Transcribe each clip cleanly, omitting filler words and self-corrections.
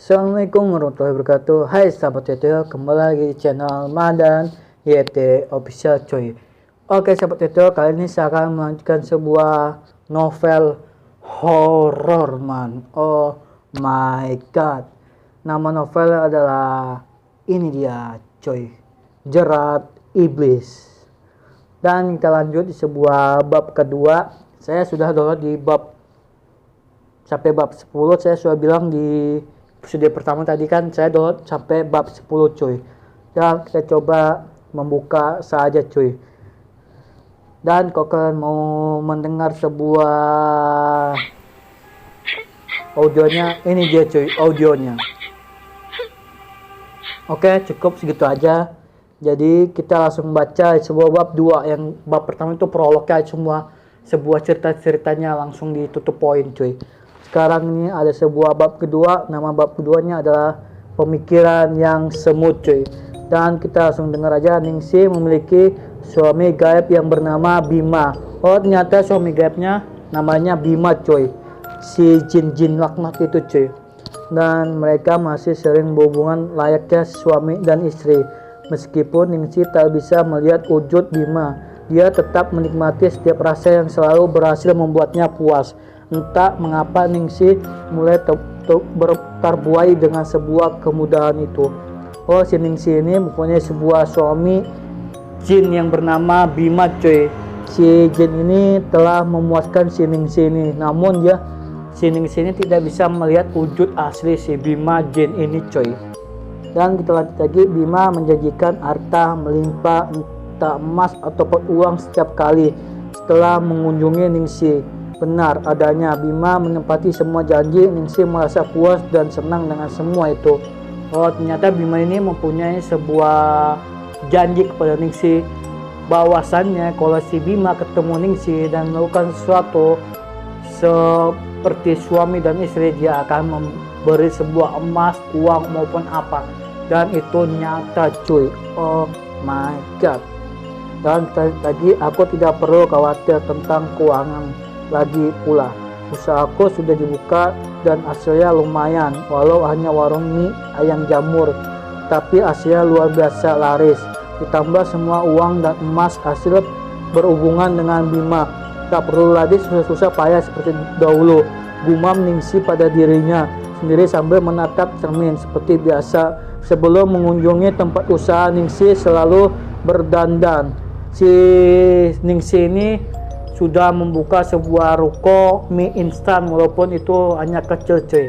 Assalamualaikum warahmatullahi wabarakatuh. Hai sahabat Youtube, kembali lagi di channel Madan YT Official coy. Oke sahabat Youtube, kali ini saya akan melanjutkan sebuah novel horror man. Oh my god. Nama novel adalah ini dia coy, Jerat Iblis. Dan kita lanjut di sebuah bab kedua. Saya sudah download di bab sampai bab 10. Saya sudah bilang di episode pertama tadi kan saya download sampai bab 10 cuy. Dan kita coba membuka saja cuy. Dan kalau kalian mau mendengar sebuah audionya, ini dia cuy audionya. Oke, cukup segitu aja. Jadi kita langsung baca sebuah bab 2. Yang bab pertama itu prolognya semua, sebuah cerita-ceritanya langsung ditutup poin cuy. Sekarang ini ada sebuah bab kedua. Nama bab keduanya adalah pemikiran yang semut cuy. Dan kita langsung dengar aja. Ningsih memiliki suami gaib yang bernama Bima. Oh ternyata suami gaibnya namanya Bima cuy, si jin-jin laknat itu cuy. Dan mereka masih sering berhubungan layaknya suami dan istri. Meskipun Ningsih tak bisa melihat wujud Bima, dia tetap menikmati setiap rasa yang selalu berhasil membuatnya puas. Entah mengapa Ningsih mulai terbuai dengan sebuah kemudahan itu. Oh si Ningsih ini mempunyai sebuah suami jin yang bernama Bima cuy. Si jin ini telah memuaskan si Ningsih ini, namun si Ningsih ini tidak bisa melihat wujud asli si Bima jin ini coy. Dan kita lanjut lagi. Bima menjanjikan harta melimpah, entah emas ataupun uang setiap kali setelah mengunjungi Ningsih. Benar adanya, Bima menempati semua janji. Ningsih merasa puas dan senang dengan semua itu. Oh ternyata Bima ini mempunyai sebuah janji kepada Ningsih, bahwasannya kalau si Bima ketemu Ningsih dan melakukan sesuatu seperti suami dan istri, dia akan memberi sebuah emas, uang maupun apa. Dan itu nyata cuy. Oh my god. Dan lagi aku tidak perlu khawatir tentang keuangan lagi pula. Usahaku sudah dibuka dan hasilnya lumayan, walau hanya warung mie ayam jamur, tapi hasilnya luar biasa laris. Ditambah semua uang dan emas hasil berhubungan dengan Bima, tak perlu lagi susah-susah payah seperti dahulu. Gumam Ningsih pada dirinya sendiri sambil menatap cermin seperti biasa. Sebelum mengunjungi tempat usaha, Ningsih selalu berdandan. Si Ningsih ini sudah membuka sebuah ruko mie instan, walaupun itu hanya kecil cuy.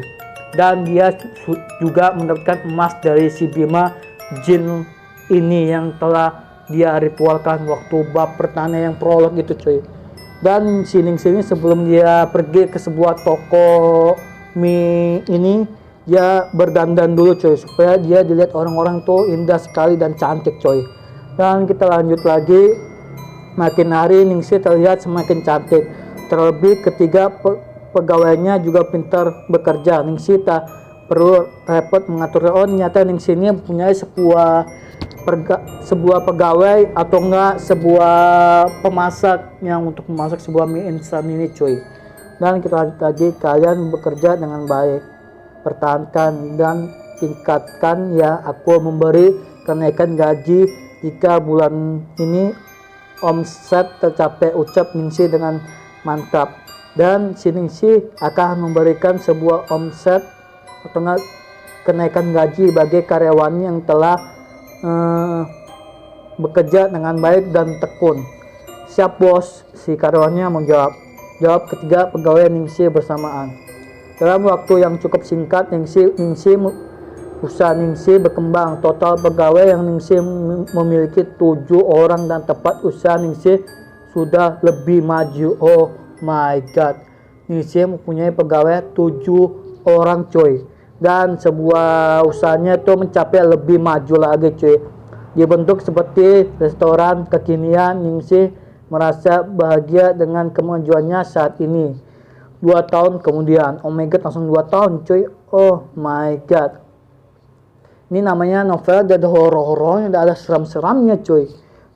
Dan dia juga mendapatkan emas dari si Bima jin ini yang telah dia ritualkan waktu bab pertama yang prolog itu cuy. Dan si Ningsih ini sebelum dia pergi ke sebuah toko mie ini, dia berdandan dulu coy, supaya dia dilihat orang-orang tuh indah sekali dan cantik coy. Dan kita lanjut lagi. Makin hari Ningsih terlihat semakin cantik. Terlebih ketiga pegawainya juga pintar bekerja. Ningsih tak perlu repot mengatur. Oh ternyata Ningsih ini punya sebuah pegawai atau enggak sebuah pemasak yang untuk memasak sebuah mie instan ini cuy. Dan kita lanjut lagi. Kalian bekerja dengan baik, pertahankan dan tingkatkan ya. Aku memberi kenaikan gaji jika bulan ini omset tercapai, ucap Ningsih dengan mantap. Dan si Ningsih akan memberikan sebuah omset atau kenaikan gaji bagi karyawannya yang telah bekerja dengan baik dan tekun. Siap bos, si karyawannya menjawab. Jawab ketiga pegawai Ningsih bersamaan. Dalam waktu yang cukup singkat, usaha Ningsih berkembang. Total pegawai yang Ningsih memiliki 7 orang dan tempat usaha Ningsih sudah lebih maju. Oh my god. Ningsih mempunyai pegawai 7 orang coy. Dan sebuah usahanya itu mencapai lebih maju lagi cuy. Dibentuk seperti restoran kekinian. Ningsih merasa bahagia dengan kemajuannya saat ini. 2 tahun kemudian, oh my god, langsung 2 tahun cuy. Oh my god. Ini namanya novel ada horor-horornya, ada seram-seramnya cuy.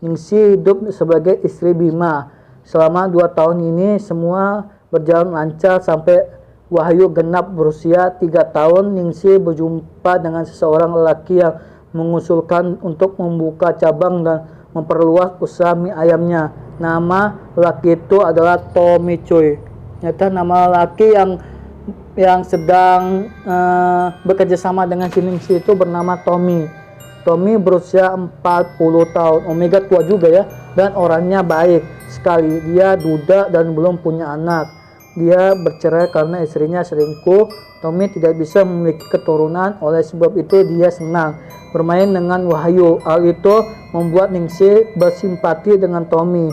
Ningsih hidup sebagai istri Bima. Selama 2 tahun ini semua berjalan lancar sampai Wahyu genap berusia 3 tahun, Ningsih berjumpa dengan seseorang lelaki yang mengusulkan untuk membuka cabang dan memperluas usaha mie ayamnya. Nama lelaki itu adalah Tommy cuy. Ternyata nama lelaki yang sedang bekerja sama dengan si Ningsih itu bernama Tommy. Tommy berusia 40 tahun. Omega tua juga ya, dan orangnya baik sekali. Dia duda dan belum punya anak. Dia bercerai karena istrinya selingkuh. Tommy tidak bisa memiliki keturunan, oleh sebab itu dia senang bermain dengan Wahyu. Hal itu membuat Ningsih bersimpati dengan Tommy.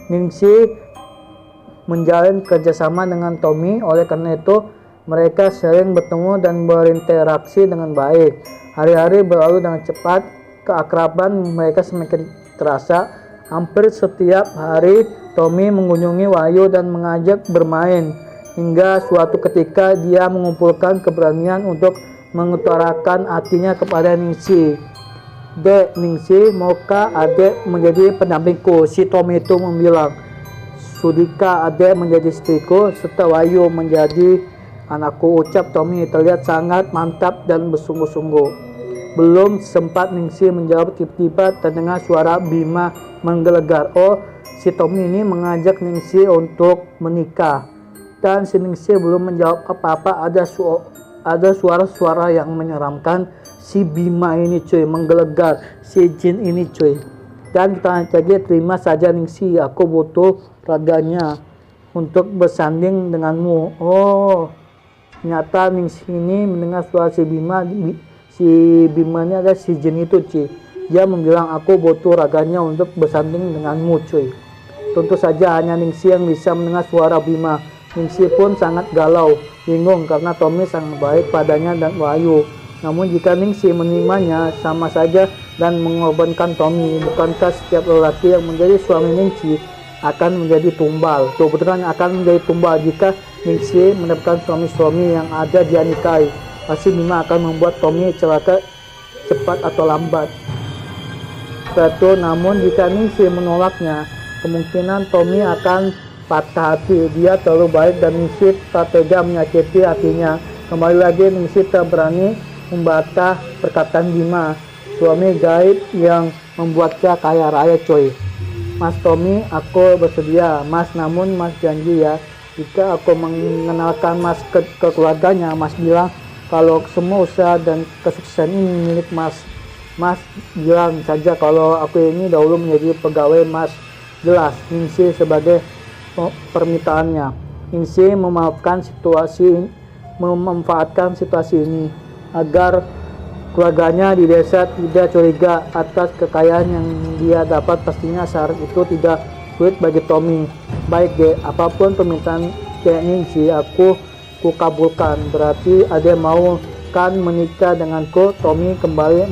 Ningsih menjalin kerjasama dengan Tommy, oleh karena itu mereka sering bertemu dan berinteraksi dengan baik. Hari-hari berlalu dengan cepat, keakraban mereka semakin terasa. Hampir setiap hari Tommy mengunjungi Wahyu dan mengajak bermain. Hingga suatu ketika dia mengumpulkan keberanian untuk mengutarakan hatinya kepada Ningsih. "Dek, Ningsih, maukah adek menjadi pendampingku?" Si Tommy itu membilang. "Sudikah adek menjadi istriku serta Wahyu menjadi anakku?" ucap Tommy terlihat sangat mantap dan bersungguh-sungguh. Belum sempat Ningsih menjawab, tiba-tiba terdengar suara Bima menggelegar. Oh, si Tommy ini mengajak Ningsih untuk menikah. Dan si Ningsih belum menjawab apa-apa, ada suara-suara yang menyeramkan. Si Bima ini cuy menggelegar, si jin ini cuy. Dan kita lagi, terima saja Ningsih, aku butuh raganya untuk bersanding denganmu. Oh, ternyata Ningsih ini mendengar suara si Bima. Si Bima ini ada si jin itu cuy. Dia membilang, aku butuh raganya untuk bersanding denganmu cuy. Tentu saja hanya Ningsih yang bisa mendengar suara Bima. Ningsih pun sangat galau, bingung karena Tommy sangat baik padanya dan Wahyu. Namun jika Ningsih menerimanya sama saja dan mengorbankan Tommy. Bukankah setiap lelaki yang menjadi suami Ningsih akan menjadi tumbal? Tuh beneran akan menjadi tumbal jika Ningsih mendapatkan suami-suami yang ada dia nikahi. Pasti Bima akan membuat Tommy celaka cepat atau lambat. Namun jika Ningsih menolaknya, kemungkinan Tommy akan patah hati. Dia terlalu baik dan Ningsih tak tega menyakiti hatinya. Kembali lagi Ningsih tak berani membantah perkataan Bima, suami gaib yang membuatnya kaya raya coy. "Mas Tommy, aku bersedia Mas, namun Mas janji ya, jika aku mengenalkan Mas ke keluarganya, Mas bilang kalau semua usaha dan kesuksesan ini milik Mas. Mas bilang saja kalau aku ini dahulu menjadi pegawai Mas." Jelas Ningsih sebagai permintaannya. Ningsih memanfaatkan situasi ini agar keluarganya di desa tidak curiga atas kekayaan yang dia dapat. Pastinya syarat itu tidak sulit bagi Tommy. "Baik deh, apapun permintaan kayak Ningsih aku kabulkan. Berarti ada mau kan menikah denganku?" Tommy kembali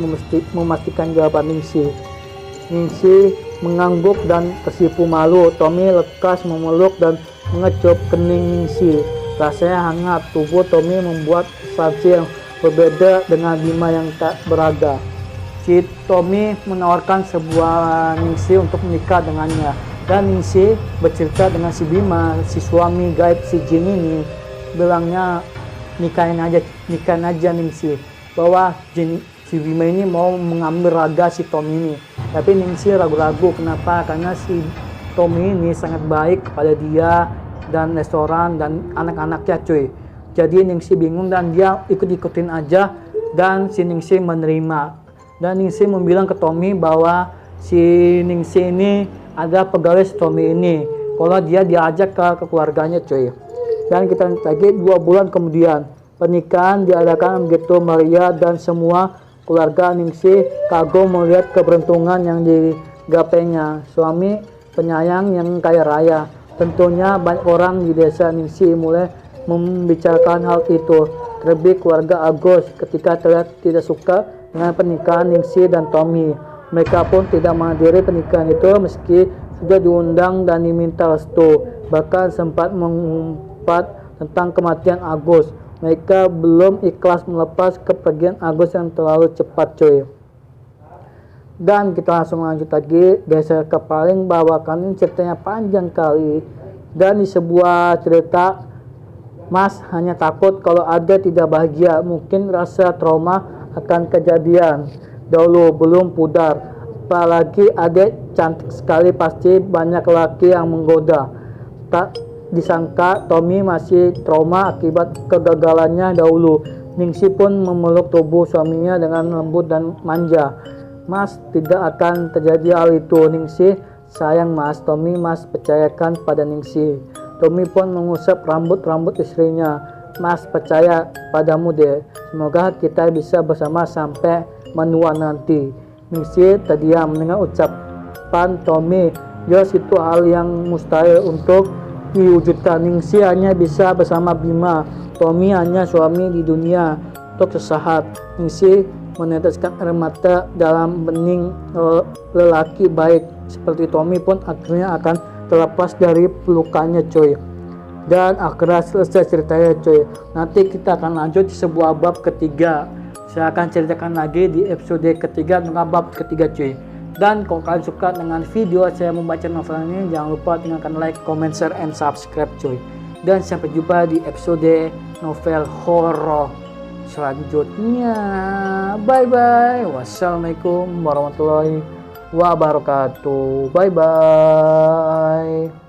memastikan jawaban Ningsih. Ningsih mengangguk dan tersipu malu. Tommy lekas memeluk dan mengecup kening Ningsih. Rasanya hangat. Tubuh Tommy membuat sensasi yang berbeda dengan Bima yang tak beraga. Si Tommy menawarkan sebuah Ningsih untuk menikah dengannya. Dan Ningsih bercerita dengan si Bima, si suami gaib si jin ini. Bilangnya nikahin aja Ningsih, bahwa si Bima ini mau mengambil raga si Tommy ini. Tapi Ningsih ragu-ragu. Kenapa? Karena si Tommy ini sangat baik kepada dia dan restoran dan anak-anaknya cuy. Jadi Ningsih bingung dan dia ikut-ikutin aja, dan si Ningsih menerima. Dan Ningsih membilang ke Tommy bahwa si Ningsih ini ada pegawai si Tommy ini, kalau dia diajak ke keluarganya cuy. Dan kita lagi 2 bulan kemudian pernikahan diadakan begitu meriah dan semua keluarga Ningsih kagum melihat keberuntungan yang digapainya. Suami penyayang yang kaya raya. Tentunya banyak orang di desa Ningsih mulai membicarakan hal itu. Terlebih keluarga Agus ketika terlihat tidak suka dengan pernikahan Ningsih dan Tommy. Mereka pun tidak menghadiri pernikahan itu meski sudah diundang dan diminta restu. Bahkan sempat mengumpat tentang kematian Agus. Mereka belum ikhlas melepas kepergian Agus yang terlalu cepat cuy. Dan kita langsung lanjut lagi, geser ke paling bawah. Kan ini ceritanya panjang kali. Dan di sebuah cerita Mas hanya takut kalau Ade tidak bahagia, mungkin rasa trauma akan kejadian dahulu belum pudar. Apalagi Ade cantik sekali, pasti banyak laki yang menggoda. Tak disangka Tommy masih trauma akibat kegagalannya dahulu. Ningsih pun memeluk tubuh suaminya dengan lembut dan manja. Mas, tidak akan terjadi hal itu, Ningsih. Sayang Mas, Tommy, Mas percayakan pada Ningsih. Tommy pun mengusap rambut-rambut istrinya. Mas percaya padamu deh. Semoga kita bisa bersama sampai menua nanti. Ningsih terdiam mendengar ucapan Tommy. Jelas itu hal yang mustahil untuk diwujudkan. Ningsih hanya bisa bersama Bima. Tommy hanya suami di dunia untuk sesaat. Ningsih meneteskan air mata dalam bening. Lelaki baik seperti Tommy pun akhirnya akan terlepas dari pelukannya coy. Dan akhirnya selesai ceritanya coy. Nanti kita akan lanjut di sebuah bab ketiga. Saya akan ceritakan lagi di episode ketiga dengan bab ketiga coy. Dan kalau kalian suka dengan video saya membaca novel ini, jangan lupa tinggalkan like, comment, share, and subscribe coy. Dan sampai jumpa di episode novel horor selanjutnya. Bye bye. Wassalamualaikum warahmatullahi wabarakatuh. Bye bye.